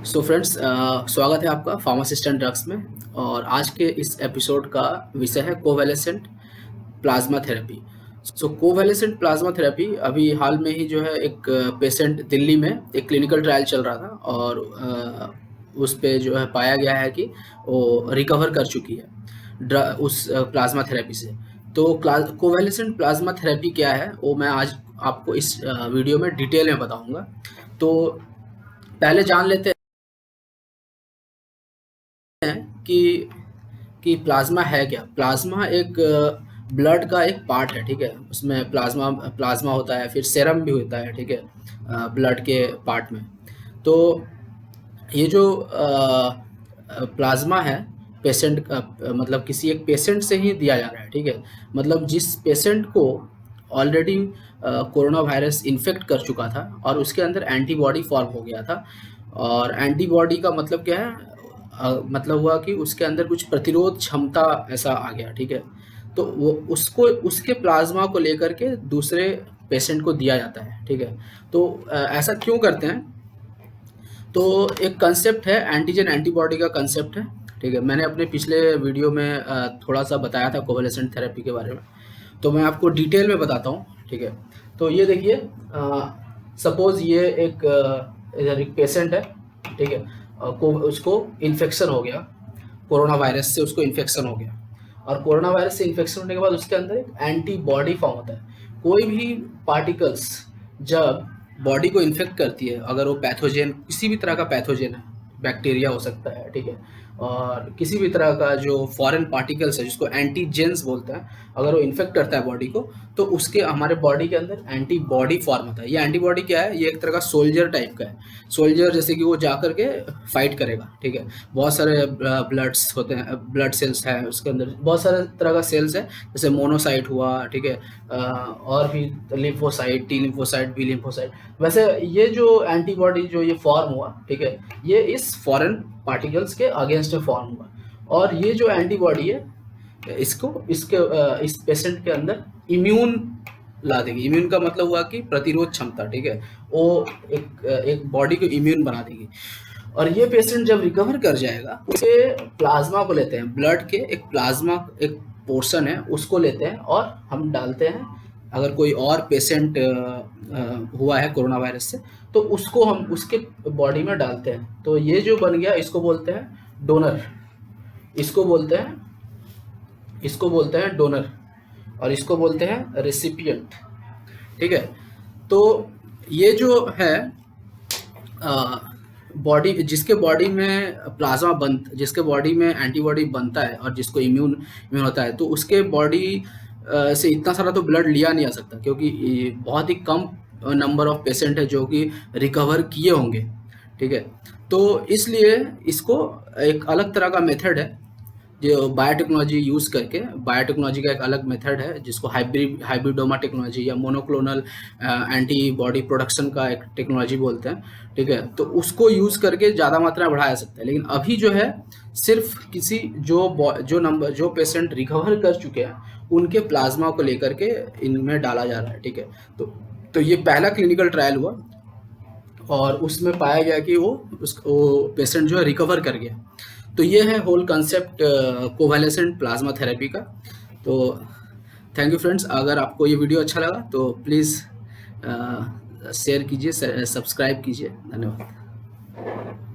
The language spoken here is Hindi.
सो फ्रेंड्स, स्वागत है आपका फार्मासिस्ट एंड ड्रग्स में। और आज के इस एपिसोड का विषय है कोवैलेसेंट प्लाज्मा थेरेपी। सो कोवैलेसेंट प्लाज्मा थेरेपी अभी हाल में ही जो है एक पेशेंट दिल्ली में एक क्लिनिकल ट्रायल चल रहा था और उस पे जो है पाया गया है कि वो रिकवर कर चुकी है उस प्लाज्मा थेरेपी से। तो कोवैलेसेंट प्लाज्मा थेरेपी क्या है वो मैं आज आपको इस वीडियो में डिटेल में बताऊंगा। तो पहले जान लेते हैं कि प्लाज्मा है क्या। प्लाज्मा एक ब्लड का एक पार्ट है, ठीक है। उसमें प्लाज्मा प्लाज्मा होता है, फिर सेरम भी होता है, ठीक है, ब्लड के पार्ट में। तो ये जो प्लाज्मा है पेशेंट का, मतलब किसी एक पेशेंट से ही दिया जा रहा है, ठीक है। मतलब जिस पेशेंट को ऑलरेडी कोरोना वायरस इन्फेक्ट कर चुका था और उसके अंदर एंटीबॉडी फॉर्म हो गया था। और एंटीबॉडी का मतलब क्या है, मतलब हुआ कि उसके अंदर कुछ प्रतिरोध क्षमता ऐसा आ गया, ठीक है। तो वो उसको उसके प्लाज्मा को लेकर के दूसरे पेशेंट को दिया जाता है, ठीक है। तो ऐसा क्यों करते हैं, तो एक कंसेप्ट है एंटीजन एंटीबॉडी का कंसेप्ट है, ठीक है। मैंने अपने पिछले वीडियो में थोड़ा सा बताया था कोवैलेसेंट थेरेपी के बारे में, तो मैं आपको डिटेल में बताता हूँ, ठीक है। तो ये देखिए, सपोज ये एक इधर एक पेशेंट है, ठीक है। को उसको इन्फेक्शन हो गया, कोरोना वायरस से उसको इन्फेक्शन हो गया। और कोरोना वायरस से इन्फेक्शन होने के बाद उसके अंदर एक एंटीबॉडी फॉर्म होता है। कोई भी पार्टिकल्स जब बॉडी को इन्फेक्ट करती है, अगर वो पैथोजेन, किसी भी तरह का पैथोजेन है, बैक्टीरिया हो सकता है, ठीक है, और किसी भी तरह का जो फॉरेन पार्टिकल्स है जिसको एंटीजेन्स बोलते हैं, अगर वो इन्फेक्ट करता है बॉडी को, तो उसके हमारे बॉडी के अंदर एंटीबॉडी फॉर्म होता है। ये एंटीबॉडी क्या है, ये एक तरह का सोल्जर टाइप का है। सोल्जर जैसे कि वो जा करके फाइट करेगा, ठीक है। बहुत सारे ब्लड्स होते हैं, ब्लड सेल्स हैं उसके अंदर, बहुत सारे तरह का सेल्स है, जैसे मोनोसाइट हुआ, ठीक है, और भी lymphocyte, T lymphocyte, B lymphocyte. वैसे ये जो एंटीबॉडी जो ये फॉर्म हुआ, ठीक है, ये इस फॉरेन पार्टिकल्स के अगेंस्ट में फॉर्म हुआ। और ये जो एंटीबॉडी है इसको इस पेशेंट के अंदर इम्यून ला देगी। इम्यून का मतलब हुआ कि प्रतिरोध क्षमता, ठीक है, वो एक बॉडी को इम्यून बना देगी। और ये पेशेंट जब रिकवर कर जाएगा, उसके प्लाज्मा को लेते हैं, ब्लड के एक प्लाज्मा एक पोर्शन है उसको लेते हैं और हम डालते हैं। अगर कोई और पेशेंट हुआ है कोरोना वायरस से, तो उसको हम उसके बॉडी में डालते हैं। तो ये जो बन गया इसको बोलते हैं डोनर, इसको बोलते हैं डोनर, और इसको बोलते हैं रेसिपिएंट, ठीक है। तो ये जो है बॉडी, जिसके बॉडी में जिसके बॉडी में एंटीबॉडी बनता है और जिसको इम्यून होता है, तो उसके बॉडी से इतना सारा तो ब्लड लिया नहीं आ सकता, क्योंकि ये बहुत ही कम नंबर ऑफ पेशेंट है जो कि रिकवर किए होंगे, ठीक है। तो इसलिए इसको एक अलग तरह का मेथड है जो बायोटेक्नोलॉजी यूज़ करके, बायोटेक्नोलॉजी का एक अलग मेथड है जिसको हाइब्रिडोमा टेक्नोलॉजी या मोनोक्लोनल एंटीबॉडी प्रोडक्शन का एक टेक्नोलॉजी बोलते हैं, ठीक है। तो उसको यूज़ करके ज़्यादा मात्रा में बढ़ाया जा सकता है। लेकिन अभी जो है सिर्फ किसी जो पेशेंट रिकवर कर चुके हैं उनके प्लाज्मा को लेकर के इनमें डाला जा रहा है, ठीक है। तो ये पहला क्लिनिकल ट्रायल हुआ और उसमें पाया गया कि वो पेशेंट जो है रिकवर कर गया। तो ये है होल कंसेप्ट कोवैलेसेंट प्लाज्मा थेरेपी का। तो थैंक यू फ्रेंड्स, अगर आपको ये वीडियो अच्छा लगा तो प्लीज़ शेयर कीजिए, सब्सक्राइब कीजिए। धन्यवाद।